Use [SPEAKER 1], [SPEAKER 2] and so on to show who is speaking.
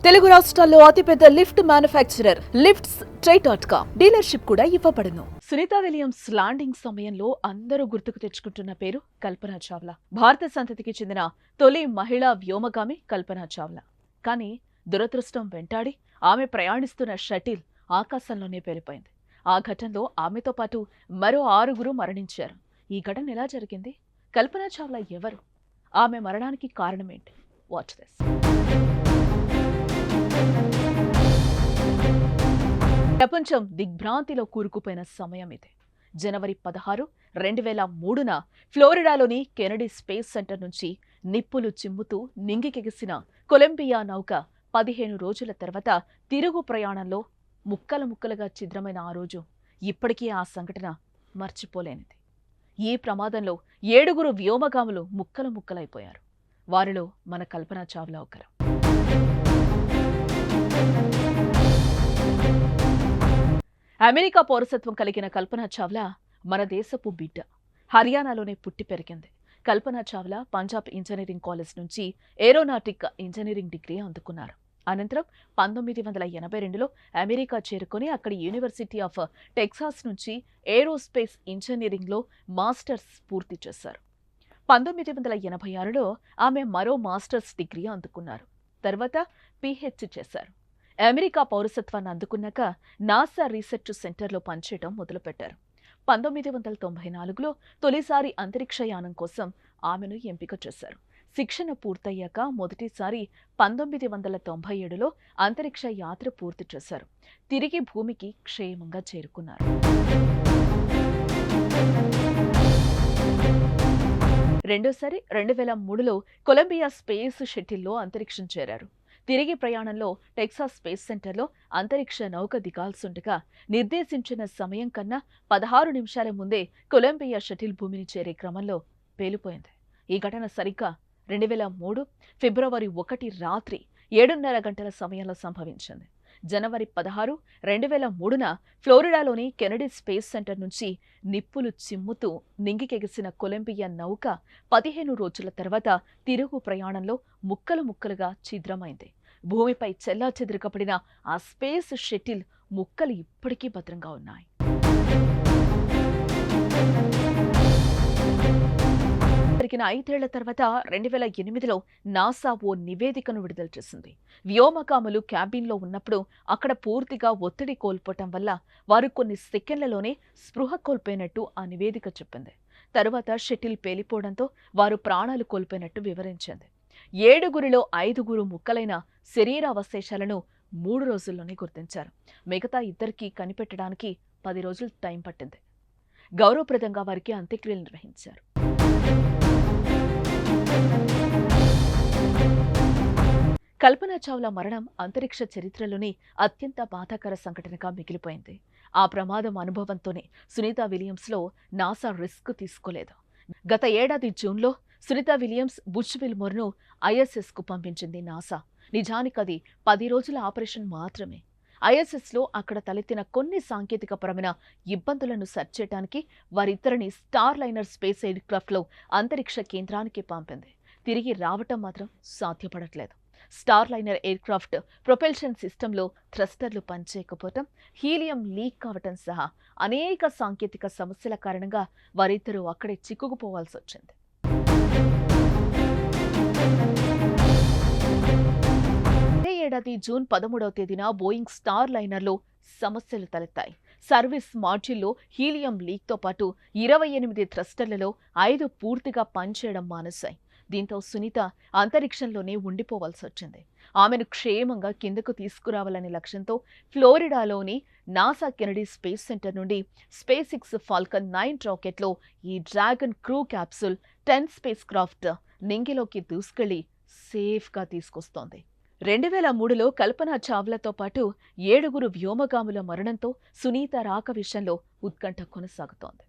[SPEAKER 1] తెలుగు రాష్ట్రాల్లో అతిపెద్ద lift manufacturer lifts ట్రై.com dealership కూడా ఇవ్వబడును. సునీతా విలియమ్స్ ల్యాండింగ్ సమయంలో అందరూ గుర్తుకు తెచ్చుకుంటున్న పేరు కల్పనా చావ్లా. భారత సంతతికి చెందిన తొలి మహిళా వ్యోమగామి కల్పనా చావ్లా. కానీ దురదృష్టం వెంటాడి ఆమె ప్రయాణిస్తున్న షటిల్ ఆకాశంలోనే పేలిపోయింది. ఆ ఘటనలో ఆమెతో పాటు మరో 6 మరణించారు. ఈ ఘటన ఎలా జరిగింది? కల్పనా చావ్లా ఎవరు? ఆమె మరణానికి కారణమేంటి? Watch this. ప్రపంచం దిగ్భ్రాంతిలో కూరుకుపోయిన సమయం ఇది. జనవరి 16, 2003న ఫ్లోరిడాలోని కెనడీ స్పేస్ సెంటర్ నుంచి నిప్పులు చిమ్ముతూ నింగికెగిసిన కొలంబియా నౌక 15 రోజుల తర్వాత తిరుగు ప్రయాణంలో ముక్కలుగా ఛిద్రమైన ఆ రోజు ఇప్పటికీ ఆ సంఘటన మర్చిపోలేనిది. ఈ ప్రమాదంలో 7 వ్యోమగాములు ముక్కలైపోయారు. వారిలో మన కల్పనా చావ్లా ఒకరు. అమెరికా పౌరసత్వం కలిగిన కల్పనా చావ్లా మన దేశపు బిడ్డ. హర్యానాలోనే పుట్టి పెరిగింది. కల్పనా చావ్లా పంజాబ్ ఇంజనీరింగ్ కాలేజ్ నుంచి ఏరోనాటిక్ ఇంజనీరింగ్ డిగ్రీ అందుకున్నారు. అనంతరం 1982లో అమెరికా చేరుకుని అక్కడి యూనివర్సిటీ ఆఫ్ టెక్సాస్ నుంచి ఏరోస్పేస్ ఇంజనీరింగ్లో మాస్టర్స్ పూర్తి చేశారు. 1986లో ఆమె మరో మాస్టర్స్ డిగ్రీ అందుకున్నారు. తర్వాత పీహెచ్డీ చేశారు. అమెరికా పౌరసత్వాన్ని అందుకున్నాక నాసా రీసెర్చ్ సెంటర్లో పనిచేయడం మొదలుపెట్టారు. 1994లో తొలిసారి అంతరిక్షయానం కోసం ఆమెను ఎంపిక చేశారు. శిక్షణ పూర్తయ్యాక మొదటిసారి 1997లో అంతరిక్ష యాత్ర పూర్తి చేశారు. తిరిగి భూమికి క్షేమంగా చేరుకున్నారు. రెండోసారి 2003లో కొలంబియా స్పేస్ షటిల్లో అంతరిక్షం చేరారు. తిరిగి ప్రయాణంలో టెక్సాస్ స్పేస్ సెంటర్లో అంతరిక్ష నౌక దిగాల్సుండగా నిర్దేశించిన సమయం కన్నా 16 నిమిషాల ముందే కొలంబియా షటిల్ భూమిని చేరే క్రమంలో పేలిపోయింది. ఈ ఘటన సరిగ్గా 2003 ఫిబ్రవరి 1 రాత్రి 7:30 గంటల సమయంలో సంభవించింది. జనవరి 16, 2003న ఫ్లోరిడాలోని కెనడీ స్పేస్ సెంటర్ నుంచి నిప్పులు చిమ్ముతూ నింగికెగిసిన కొలంబియా నౌక 15 రోజుల తర్వాత తిరుగు ప్రయాణంలో ముక్కలుగా ఛిద్రమైంది. భూమిపై చెల్లాచెదురుగా ఆ స్పేస్ షటిల్ ముక్కలు ఇప్పటికీ భద్రంగా ఉన్నాయి. జరిగిన 5 ఏళ్ల తర్వాత 2008లో నాసా ఓ నివేదికను విడుదల చేసింది. వ్యోమగాములు క్యాబిన్లో ఉన్నప్పుడు అక్కడ పూర్తిగా ఒత్తిడి కోల్పోవటం వల్ల వారు కొన్ని సెకండ్లలోనే స్పృహ కోల్పోయినట్టు ఆ నివేదిక చెప్పింది. తరువాత షటిల్ పేలిపోవడంతో వారు ప్రాణాలు కోల్పోయినట్టు వివరించింది. 7గురిలో 5 ముక్కలైన శరీరావశేషాలను 3 రోజుల్లోనే గుర్తించారు. మిగతా 2కి కనిపెట్టడానికి 10 రోజులు టైం పట్టింది. గౌరవప్రదంగా వారికి అంత్యక్రియలు నిర్వహించారు. కల్పనా చావ్లా మరణం అంతరిక్ష చరిత్రలోని అత్యంత బాధాకర సంఘటనగా మిగిలిపోయింది. ఆ ప్రమాదం అనుభవంతోనే సునీతా విలియమ్స్లో నాసా రిస్క్ తీసుకోలేదు. గత ఏడాది జూన్లో సునీతా విలియమ్స్ బుచ్ విల్మోర్ను ISSకు పంపించింది నాసా. నిజానికది 10 రోజుల ఆపరేషన్ మాత్రమే. ISSలో అక్కడ తలెత్తిన కొన్ని సాంకేతికపరమైన ఇబ్బందులను సరిచేయడానికి వారిద్దరిని స్టార్ లైనర్ స్పేస్ ఎయిర్క్రాఫ్ట్లో అంతరిక్ష కేంద్రానికి పంపింది. తిరిగి రావటం మాత్రం సాధ్యపడట్లేదు. స్టార్ లైనర్ ఎయిర్క్రాఫ్ట్ ప్రొపెల్షన్ సిస్టంలో థ్రస్టర్లు పనిచేయకపోవటం, హీలియం లీక్ కావటం సహా అనేక సాంకేతిక సమస్యల కారణంగా వారిద్దరూ అక్కడే చిక్కుకుపోవాల్సి వచ్చింది. అదే ఏడాది జూన్ 13వ తేదీన బోయింగ్ స్టార్ లైనర్లో సమస్యలు తలెత్తాయి. సర్వీస్ మాడ్యూల్లో హీలియం లీక్తో పాటు 28 థ్రస్టర్లలో 5 పూర్తిగా పనిచేయడం మానేశాయి. దీంతో సునీత అంతరిక్షంలోనే ఉండిపోవాల్సి వచ్చింది. ఆమెను క్షేమంగా కిందకు తీసుకురావాలనే లక్ష్యంతో ఫ్లోరిడాలోని నాసా కెనడీ స్పేస్ సెంటర్ నుండి SpaceX ఫాల్కన్ 9 రాకెట్లో ఈ Dragon crew capsule 10 spacecraft నింగిలోకి దూసుకెళ్లి సేఫ్గా తీసుకొస్తోంది. 2003లో కల్పనా చావ్లాతో పాటు 7 వ్యోమగాముల మరణంతో సునీత రాక విషయంలో ఉత్కంఠ కొనసాగుతోంది.